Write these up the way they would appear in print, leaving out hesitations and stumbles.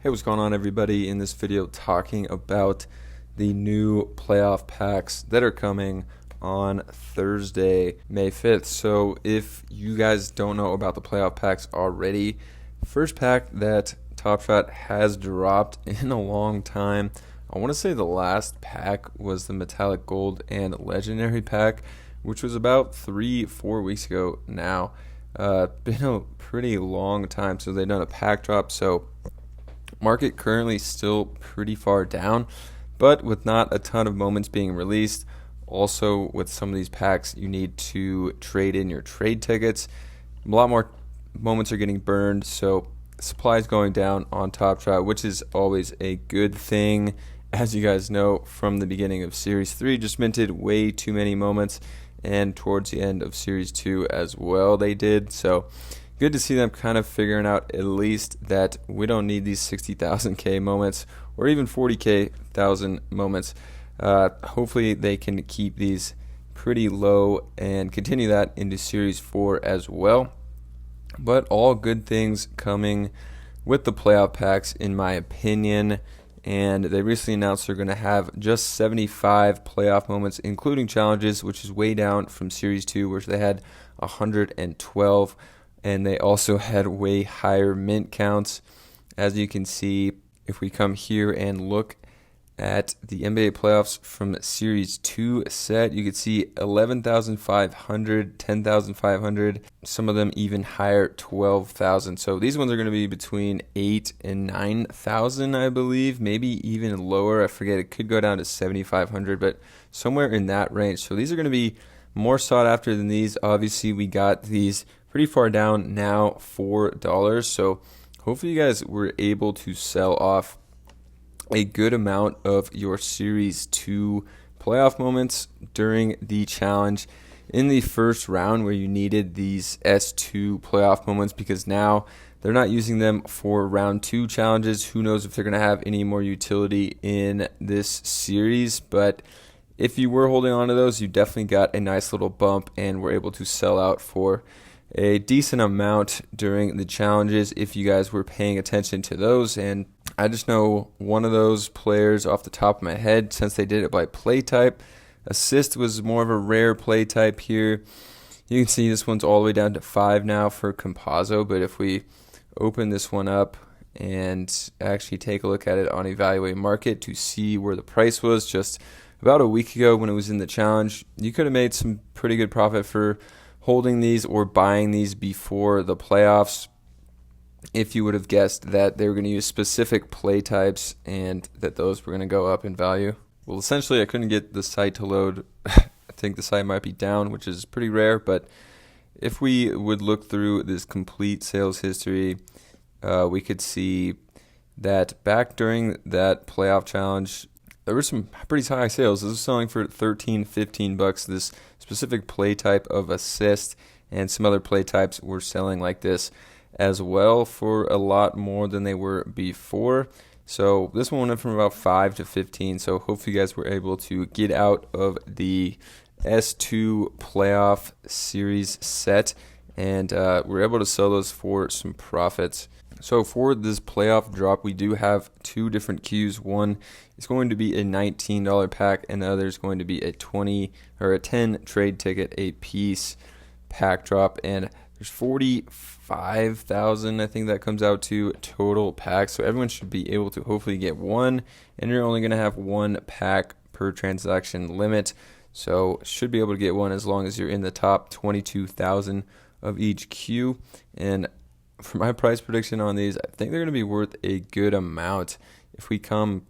Hey, what's going on, everybody? In this video, talking about the new playoff packs that are coming on Thursday, May 5th. So if you guys don't know about the playoff packs already, first pack that Top Shot has dropped in a long time, I want to say the last pack was the Metallic Gold and Legendary pack, which was about 3-4 weeks ago now. Been a pretty long time so they've done a pack drop, so market currently still pretty far down, but with not a ton of moments being released. Also, with some of these packs, you need to trade in your trade tickets. A lot more moments are getting burned, so supply is going down on Top Shot, which is always a good thing. As you guys know, from the beginning of Series 3, just minted way too many moments, and towards the end of Series 2 as well they did. So good to see them kind of figuring out at least that we don't need these 60,000K moments or even 40,000 moments. Hopefully they can keep these pretty low and continue that into Series 4 as well. But all good things coming with the playoff packs, in my opinion. And they recently announced they're going to have just 75 playoff moments, including challenges, which is way down from Series 2, which they had 112. And they also had way higher mint counts. As you can see, if we come here and look at the NBA playoffs from Series 2 set, you can see 11,500, 10,500, some of them even higher, 12,000. So these ones are going to be between 8 and 9,000, I believe, maybe even lower. I forget, it could go down to 7,500, but somewhere in that range. So these are going to be more sought after than these. Obviously, we got these pretty far down now, $4. So hopefully you guys were able to sell off a good amount of your Series 2 playoff moments during the challenge in the first round, where you needed these S2 playoff moments, because now they're not using them for round 2 challenges. Who knows if they're going to have any more utility in this series, but if you were holding on to those, you definitely got a nice little bump and were able to sell out for a decent amount during the challenges if you guys were paying attention to those. And I just know one of those players off the top of my head, since they did it by play type. Assist was more of a rare play type here. You can see this one's all the way down to 5 now for Composo, but if we open this one up and actually take a look at it on Evaluate Market to see where the price was just about a week ago when it was in the challenge, you could have made some pretty good profit for holding these or buying these before the playoffs, if you would have guessed that they were going to use specific play types and that those were going to go up in value. Well, essentially, I couldn't get the site to load. I think the site might be down, which is pretty rare, but if we would look through this complete sales history, we could see that back during that playoff challenge, there were some pretty high sales. This was selling for $13-15. This specific play type of assist, and some other play types were selling like this as well for a lot more than they were before. So this one went from about 5 to 15. So hopefully you guys were able to get out of the S2 playoff series set and were able to sell those for some profits. So for this playoff drop, we do have 2 different queues. One is going to be a $19 pack, and the other is going to be a 20 or a 10 trade ticket a piece pack drop. And there's 45,000, I think that comes out to, total packs. So everyone should be able to hopefully get one, and you're only going to have 1 pack per transaction limit. So should be able to get one as long as you're in the top 22,000 of each queue. And for my price prediction on these, I think they're going to be worth a good amount. If we come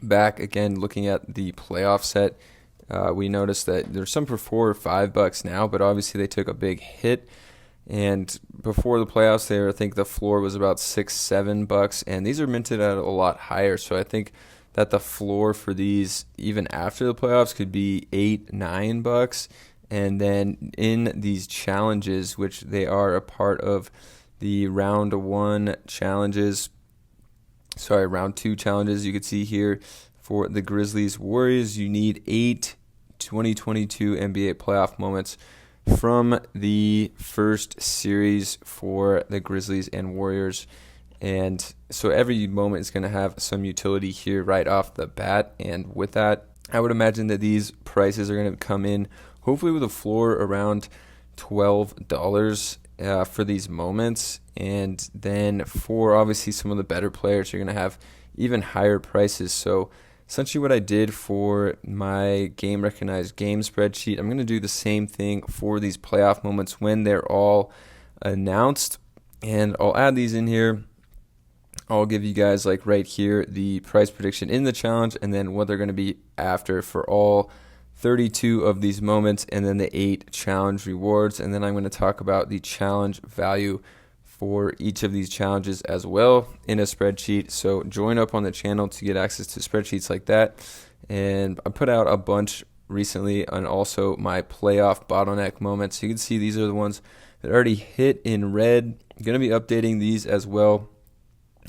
back again looking at the playoff set, we noticed that there's some for $4 or $5 now, but obviously they took a big hit. And before the playoffs there, I think the floor was about $6-7, and these are minted at a lot higher. So I think that the floor for these, even after the playoffs, could be $8-9. And then in these challenges, which they are a part of the round 2 challenges, you could see here for the Grizzlies Warriors, you need 8 2022 NBA playoff moments from the first series for the Grizzlies and Warriors. And so every moment is going to have some utility here right off the bat. And with that, I would imagine that these prices are going to come in hopefully with a floor around $12 for these moments. And then for obviously some of the better players, you're going to have even higher prices. So essentially what I did for my game recognized game spreadsheet, I'm going to do the same thing for these playoff moments when they're all announced. And I'll add these in here. I'll give you guys like right here the price prediction in the challenge and then what they're going to be after for all 32 of these moments and then the 8 challenge rewards. And then I'm going to talk about the challenge value for each of these challenges as well in a spreadsheet. So join up on the channel to get access to spreadsheets like that. And I put out a bunch recently on also my playoff bottleneck moments. You can see these are the ones that already hit in red. I'm going to be updating these as well.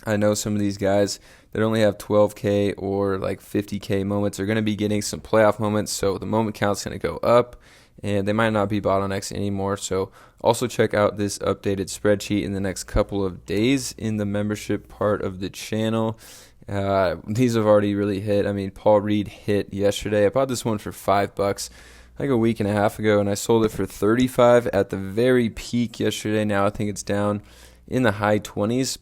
I know some of these guys that only have 12K or like 50K moments are going to be getting some playoff moments, so the moment count's going to go up, and they might not be bottlenecks anymore. So also check out this updated spreadsheet in the next couple of days in the membership part of the channel. These have already really hit. I mean, Paul Reed hit yesterday. I bought this one for $5 like a week and a half ago, and I sold it for 35 at the very peak yesterday. Now I think it's down in the high 20s.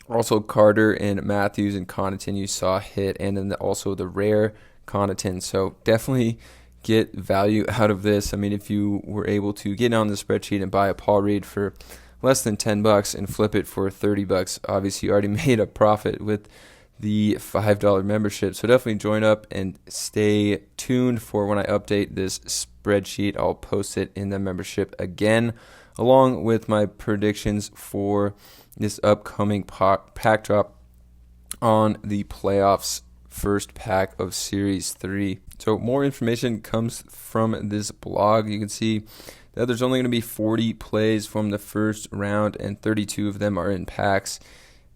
Also, Carter and Matthews and Connaughton you saw hit, and then also the rare Connaughton. So definitely get value out of this. I mean, if you were able to get on the spreadsheet and buy a Paul Reed for less than $10 and flip it for $30, obviously you already made a profit with the $5 membership. So definitely join up and stay tuned for when I update this spreadsheet. I'll post it in the membership again, along with my predictions for this upcoming pack drop on the playoffs first pack of Series 3. So more information comes from this blog. You can see that there's only going to be 40 plays from the first round, and 32 of them are in packs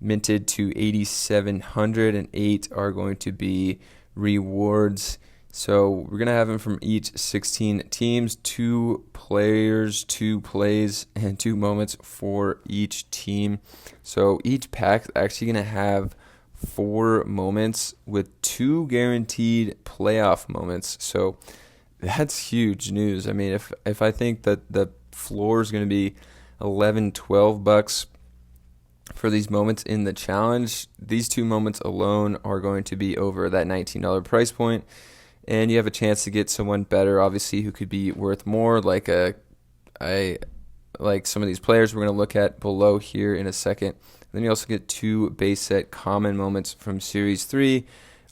minted to 8,700, and 8 are going to be rewards. So we're going to have them from each 16 teams, 2 players, 2 plays, and 2 moments for each team. So each pack is actually going to have 4 moments with 2 guaranteed playoff moments. So that's huge news. I mean, if I think that the floor is going to be $11, $12 for these moments in the challenge, these 2 moments alone are going to be over that $19 price point. And you have a chance to get someone better, obviously, who could be worth more, like some of these players we're going to look at below here in a second. Then you also get 2 base set common moments from Series 3,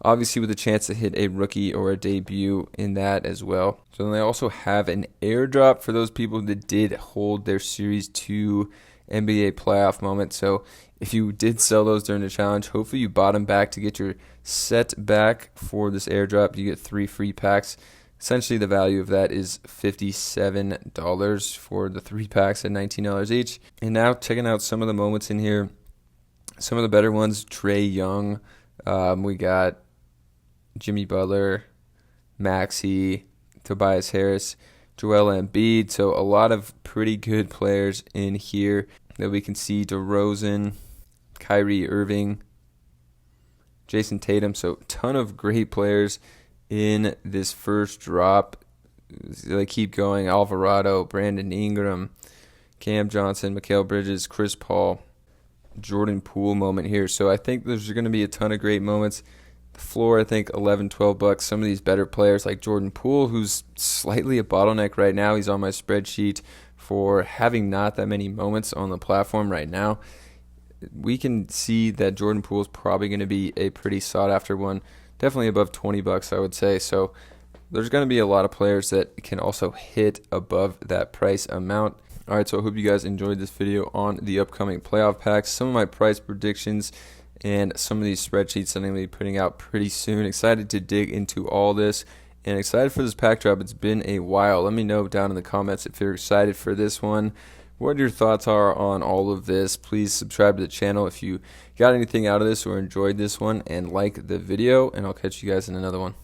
obviously with a chance to hit a rookie or a debut in that as well. So then they also have an airdrop for those people that did hold their Series 2 NBA playoff moment. So if you did sell those during the challenge, hopefully you bought them back to get your set back for this airdrop. You get 3 free packs. Essentially, the value of that is $57 for the 3 packs at $19 each. And now checking out some of the moments in here. Some of the better ones, Trae Young. We got Jimmy Butler, Maxey, Tobias Harris, Joel Embiid. So a lot of pretty good players in here that we can see. DeRozan, Kyrie Irving, Jason Tatum. So ton of great players in this first drop. They keep going. Alvarado, Brandon Ingram, Cam Johnson, Mikal Bridges, Chris Paul, Jordan Poole moment here. So I think there's going to be a ton of great moments. The floor, I think $11, $12. Some of these better players like Jordan Poole, who's slightly a bottleneck right now. He's on my spreadsheet for having not that many moments on the platform right now. We can see that Jordan Poole is probably going to be a pretty sought after one, definitely above $20, I would say. So there's going to be a lot of players that can also hit above that price amount. All right, so I hope you guys enjoyed this video on the upcoming playoff packs, some of my price predictions, and some of these spreadsheets that I'm going to be putting out pretty soon. Excited to dig into all this and excited for this pack drop. It's been a while. Let me know down in the comments if you're excited for this one, what your thoughts are on all of this. Please subscribe to the channel if you got anything out of this or enjoyed this one, and like the video, and I'll catch you guys in another one.